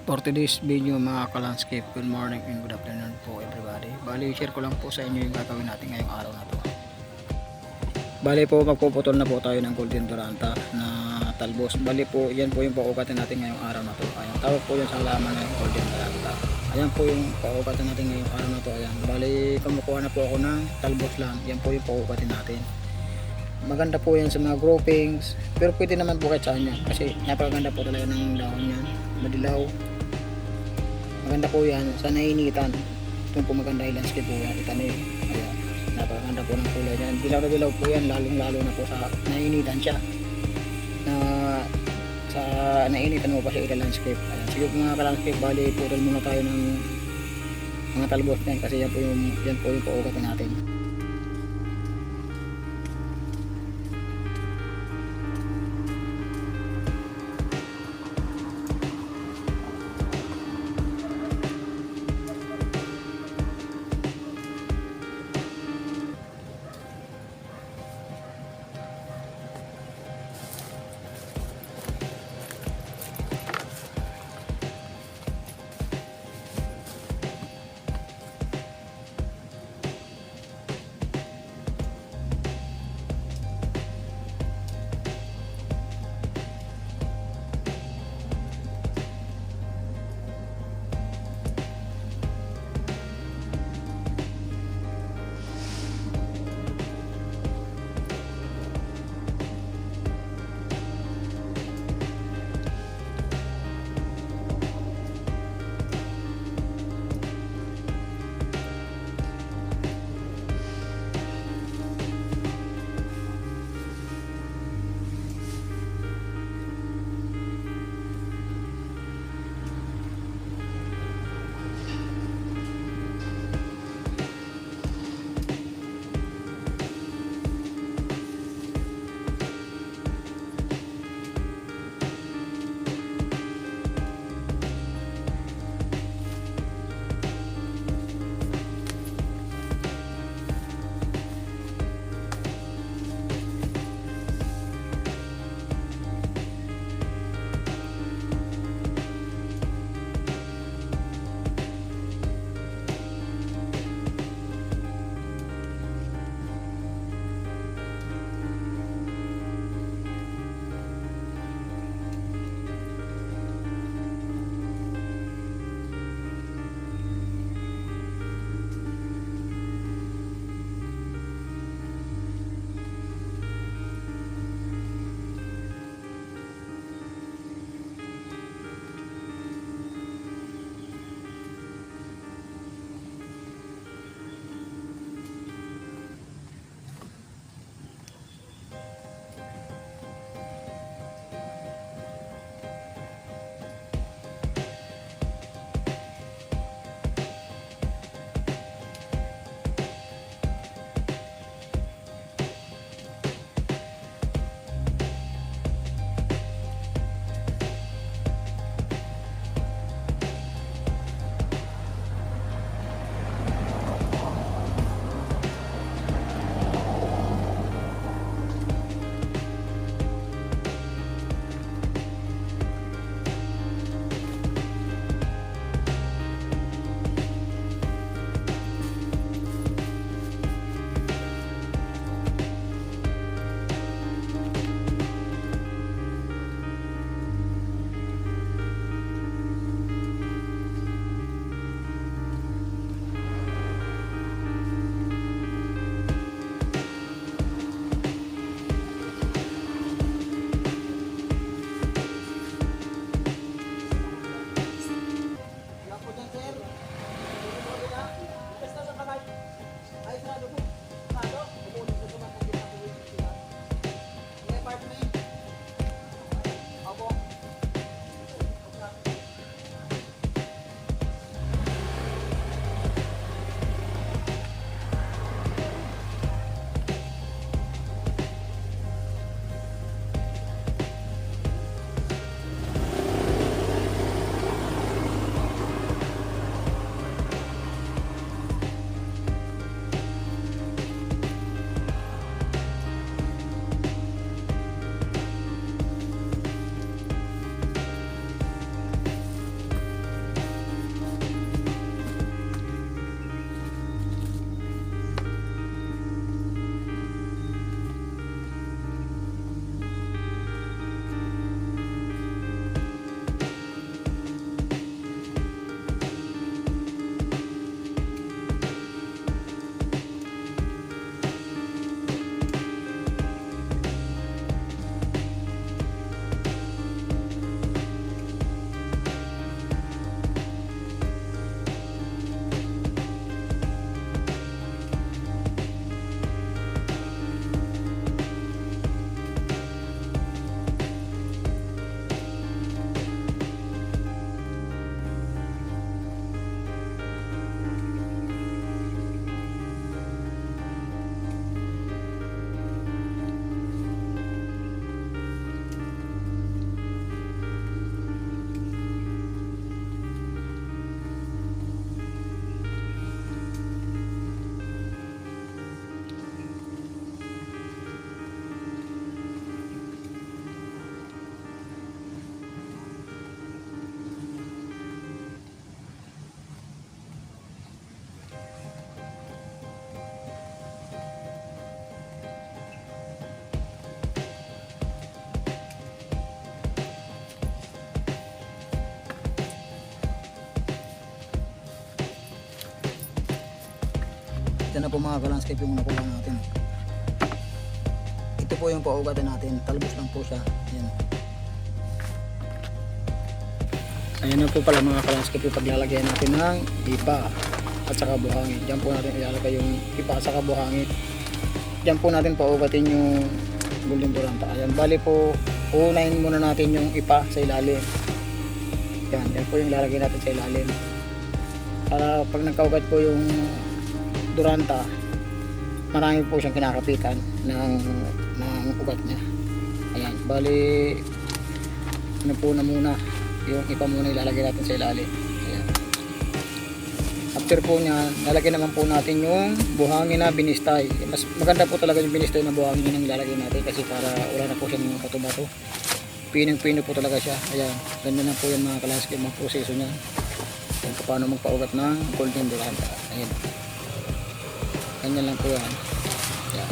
For today's video mga ka-landscape, good morning and good afternoon po everybody. Bali, share ko lang po sa inyo yung gagawin natin ngayong araw na to. Bali po, magpuputol na po tayo ng golden duranta na talbos. Bali po, yan po yung paugatin natin ngayong araw na to. Ayan, tawag po yun sa halaman ng golden duranta. Ayan po yung paugatin natin ngayong araw na to. Ayan, bali, kumukuha na po ako ng talbos lang. Yan po yung paugatin natin. Maganda po yan sa mga groupings, pero pwede naman po kahit saan yan kasi napakaganda po talaga ng dahon yan, madilaw. Maganda po yan sa nainitan. Ito po maganda yung landscape po yan, itanim. Ayan, napakaganda po ng kulay yan, dilaw na dilaw po yan, lalong lalo na po sa nainitan siya, na sa nainitan mo pa sa ila landscape. Ayan, sige po mga ka-landscape, bali putol muna tayo ng mga talbos yan kasi yan po yung paugatin natin. Ito na po mga ka-landscape yung nakuha natin. Ito po yung paugatin natin. Talbos lang po siya. Ayan. Ayan na po pala mga ka-landscape yung paglalagyan natin ng ipa at saka buhangin. Diyan po natin ilalagay yung ipa at saka buhangin. Diyan po natin paugatin yung golden duranta. Ayan, bali po unahin muna natin yung ipa sa ilalim. Yan po yung ilalagay natin sa ilalim. Para pag nagkaugat po yung duranta, marami po siyang kinakapitan ng ugat niya. Ayan, bali ano po na muna yung ipa muna ilalagay natin sa ilalim. Ayan. After po niya, lalagyan naman po natin yung buhangin na binistay. Mas maganda po talaga yung binistay na buhangin yung ilalagay natin kasi para wala na po siyang bato-bato. Pinong-pino po talaga siya. Ayan, ganyan na po yung mga ka-landscape, mga proseso niya. Kung paano magpaugat ng golden duranta. Ayan. Ganyan lang po yan. Ayan.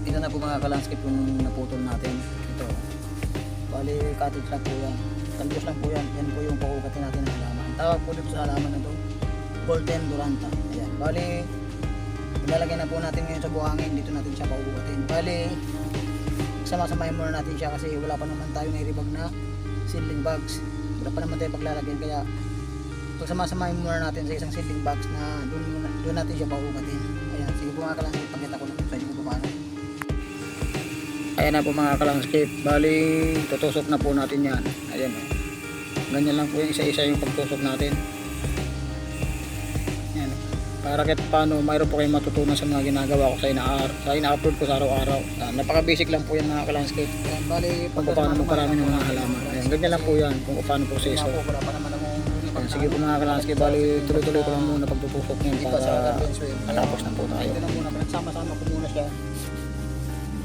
Ito na po mga ka-landscape yung naputol natin. Ito. Bali, cottage lang po yan. Talbos lang po yan. Yan po yung paugatin natin ng halaman. Tawag po dito sa halaman na ito, golden duranta. Ayan. Bali, ilalagay na po natin ngayon sa buhangin. Dito natin siya paugatin. Bali, sama-samahin muna natin siya kasi wala pa naman tayo nairibag na seedling bags. Wala pa naman tayo paglalagyan. Kaya, pagsama-samahin muna natin sa isang seedling bags na doon natin siya paugatin. Ayan. Sige po mga ka-landscape, pakita ko na po sa inyo kung paano. Ayan na po mga ka-landscape. Bali, tutusok na po natin yan. Ayan o. Ganyan lang po yung isa-isa yung pagtusok natin. Ayan. Para kahit paano, mayroon po kayong matutunan sa mga ginagawa ko sa ina-upload ko sa araw-araw. Napaka-basic lang po yan mga ka-landscape. Ayan, bali, kung paano magparami ng mga halaman. Ayan, ganyan lang po yan kung paano proseso. Ayan, sige po mga ka-landscape. Bali, tuloy-tuloy ko lang muna pagtutusok niyan para matapos na po tayo. Ito na muna, sama-sama ko muna siya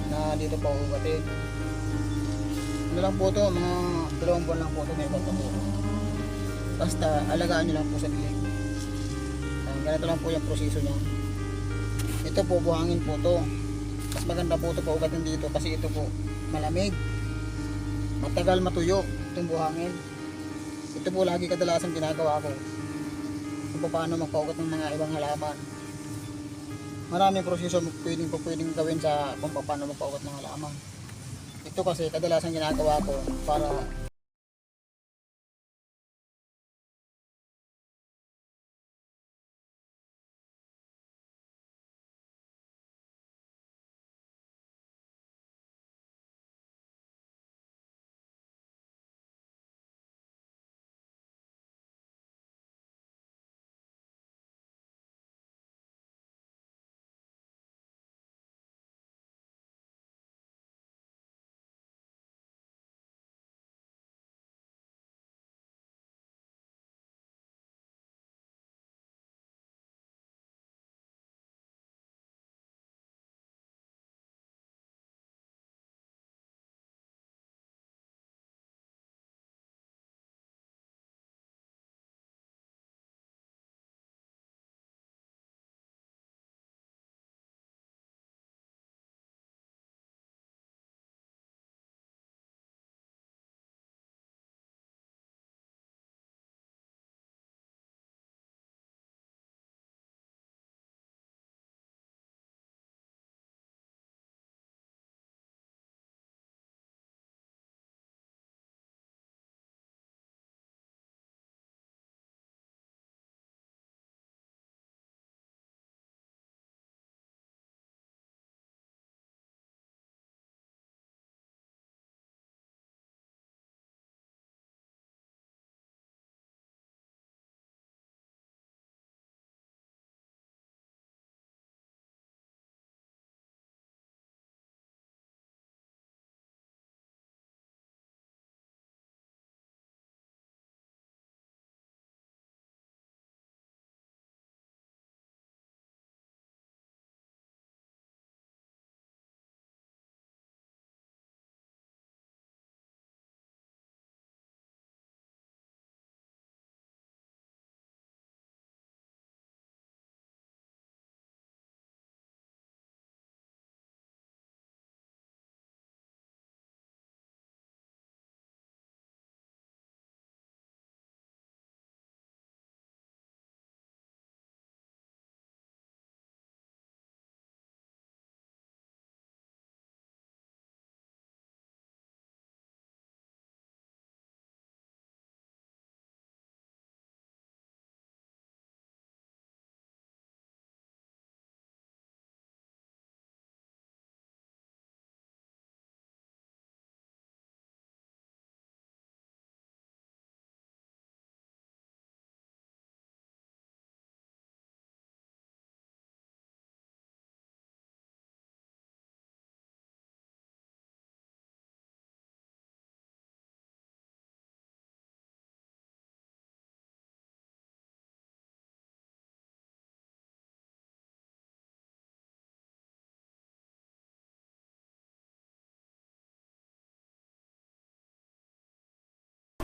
na dito pa ugatin. Ano lang po ito, mga 2 buwan lang po ito, may bato po. Basta alagaan nyo lang po sa dilig. Ganito lang po yung proseso niya. Ito po, buhangin po ito. Mas maganda po ito pa ugatin dito kasi ito po malamig, matagal matuyo itong buhangin. Ito po lagi kadalasan ginagawa ko kung paano magpaugat ng mga ibang halaman. Maraming proseso pwedeng gawin sa kung paano magpaugat ng halaman. Ito kasi kadalasan ginagawa ko para